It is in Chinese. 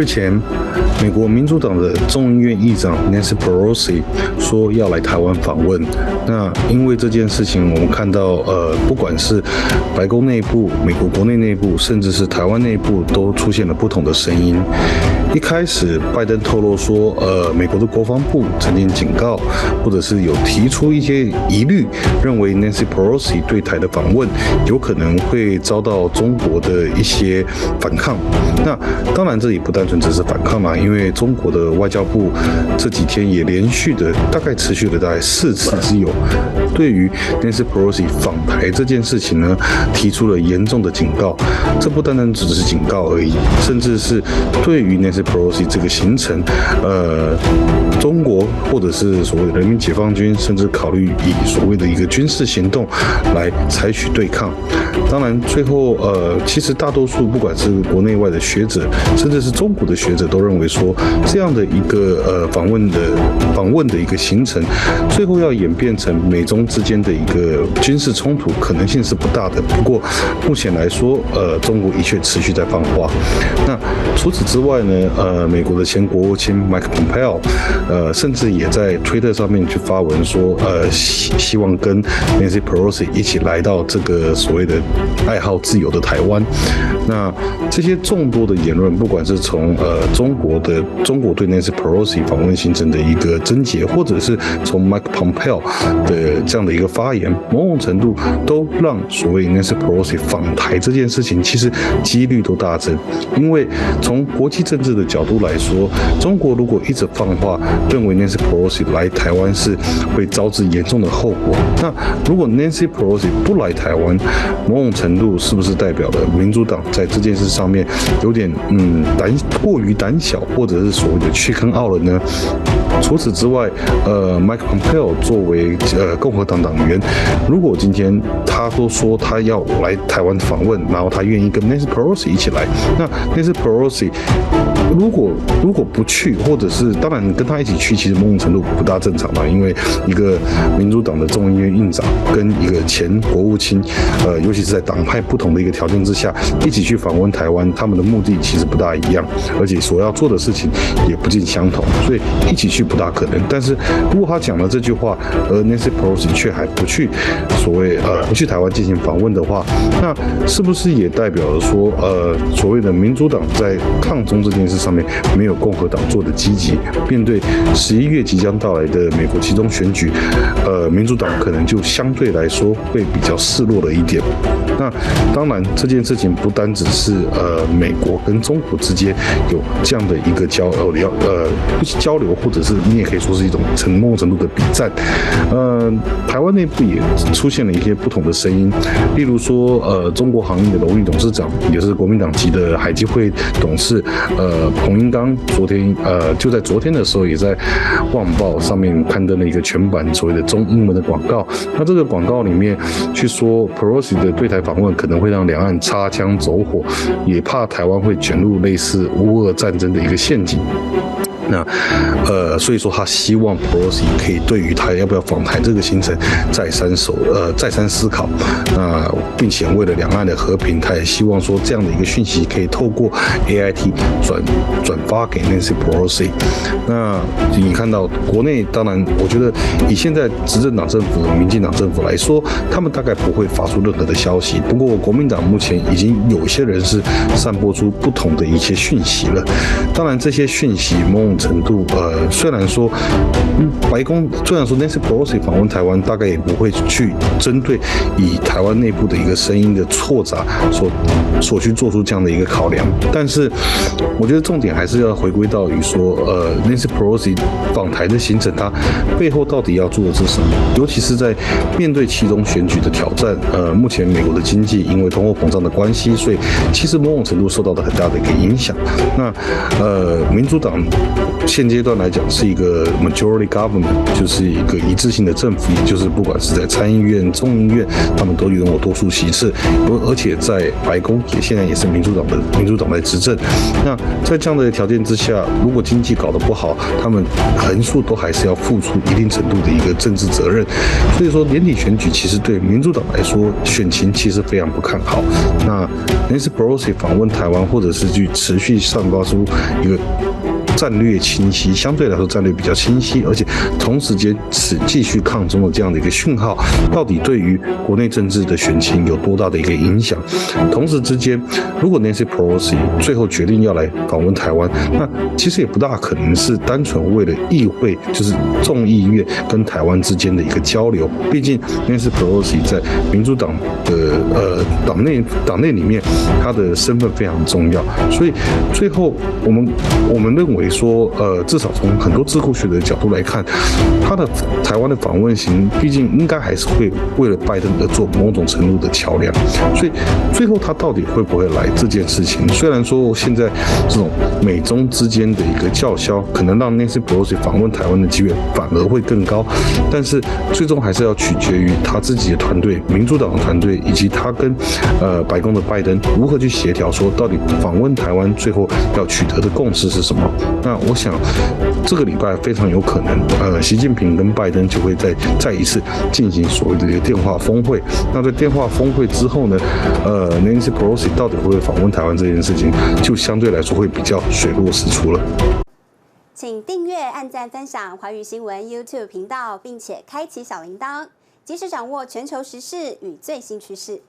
日前，美国民主党的众议院议长 Nancy Pelosi 说要来台湾访问。那因为这件事情，我们看到不管是白宫内部、美国国内部，甚至是台湾内部，都出现了不同的声音。一开始，拜登透露说，美国的国防部曾经警告，或者是有提出一些疑虑，认为 Nancy Pelosi 对台的访问有可能会遭到中国的一些反抗。那当然，这也不单纯只是反抗嘛，因为中国的外交部这几天也连续的持续了大概4次之久，对于 Nancy Pelosi 访台这件事情呢，提出了严重的警告。这不单单只是警告而已，甚至是对于 Nancy Pelosi 这个行程，中国或者是所谓的人民解放军，甚至考虑以所谓的一个军事行动来采取对抗。当然，最后其实大多数不管是国内外的学者，甚至是中国的学者，都认为说，这样的一个访问的一个行程，最后要演变成美中之间的一个军事冲突，可能性是不大的。不过目前来说，中国的确持续在放话。那除此之外呢，美国的前国务卿 Mike Pompeo，甚至也在推特上面去发文说，希望跟 Nancy Pelosi 一起来到这个所谓的爱好自由的台湾。那这些众多的言论，不管是从中国对 Nancy Pelosi 访问行程的一个症结，或者是从 Mike Pompeo 的这样的一个发言，某种程度都让所谓 Nancy Pelosi 访台这件事情，其实几率都大增。因为从国际政治的角度来说，中国如果一直放话，认为 Nancy Pelosi 来台湾是会招致严重的后果，那如果 Nancy Pelosi 不来台湾，某种程度是不是代表了民主党在这件事上面有点过于胆小，或者是所谓的屈坑傲了呢？除此之外，Mike Pompeo 作为共和党党员，如果今天他都说他要来台湾访问，然后他愿意跟 Nancy Pelosi 一起来，那 Nancy Pelosi 如果不去，或者是当然跟他一起去，其实某种程度不大正常嘛，因为一个民主党的众议院议长跟一个前国务卿，尤其是在党派不同的一个条件之下，一起去访问台湾，他们的目的其实不大一样，而且所要做的事情也不尽相同，所以一起去不大可能。但是如果他讲了这句话，而 Nancy Pelosi 却还不去不去台湾进行访问的话，那是不是也代表了说，所谓的民主党在抗中这件事上面没有共和党做的积极？面对11月即将到来的美国期中选举，民主党可能就相对来说会比较示弱了一点。那当然，这件事情不单只是美国跟中国之间有这样的一个交流，或者是你也可以说是一种某种程度的比战。台湾内部也出现了一些不同的声音，例如说，中国航运的荣誉董事长，也是国民党籍的海基会董事，彭英刚，就在昨天的时候，也在《旺报》上面刊登了一个全版所谓的中英文的广告。那这个广告里面去说 Pelosi 的对台访问可能会让两岸擦枪走火，也怕台湾会卷入类似乌俄战争的一个陷阱。那所以说他希望 Pelosi 可以对于他要不要访台这个行程再三思考，那并且为了两岸的和平，他也希望说这样的一个讯息可以透过 AIT 转发给 Nancy Pelosi。那你看到国内，当然我觉得以现在执政党政府、民进党政府来说，他们大概不会发出任何的消息。不过国民党目前已经有一些人是散播出不同的一些讯息了。当然这些讯息某种程度，虽然说Nancy Pelosi 访问台湾，大概也不会去针对以台湾内部的一个声音的错杂所去做出这样的一个考量，但是我觉得重点还是要回归到于说，Nancy Pelosi 访台的行程，它背后到底要做的是什么？尤其是在面对期中选举的挑战，目前美国的经济因为通货膨胀的关系，所以其实某种程度受到了很大的一个影响。那民主党现阶段来讲是一个 majority government， 就是一个一致性的政府，也就是不管是在参议院、众议院，他们都拥有多数席次，而且在白宫现在也是民主党在执政。那在这样的条件之下，如果经济搞得不好，他们横竖都还是要付出一定程度的一个政治责任。所以说年底选举其实对民主党来说选情其实非常不看好。那 Nancy Pelosi 访问台湾，或者是去持续散发出一个战略清晰，相对来说战略比较清晰，而且同时间继续抗中的这样的一个讯号，到底对于国内政治的选情有多大的一个影响？同时之间，如果 Nancy Pelosi 最后决定要来访问台湾，那其实也不大可能是单纯为了议会，就是众议院跟台湾之间的一个交流。毕竟 Nancy Pelosi 在民主党的党内里面，他的身份非常重要，所以最后我们认为说，至少从很多智库学者的角度来看，他的台湾的访问行，毕竟应该还是会为了拜登而做某种程度的桥梁，所以最后他到底会不会来这件事情，虽然说现在这种美中之间的一个叫嚣，可能让 Nancy Pelosi 访问台湾的机会反而会更高，但是最终还是要取决于他自己的团队，民主党的团队，以及他跟白宫的拜登如何去协调，说到底访问台湾最后要取得的共识是什么。那我想这个礼拜非常有可能，习近平跟拜登就会再一次进行所谓的一个电话峰会。那在电话峰会之后呢，Nancy Pelosi 到底会不会访问台湾这件事情，就相对来说会比较水落石出了。请订阅、按赞、分享华语新闻 YouTube 频道，并且开启小铃铛，及时掌握全球时事与最新趋势。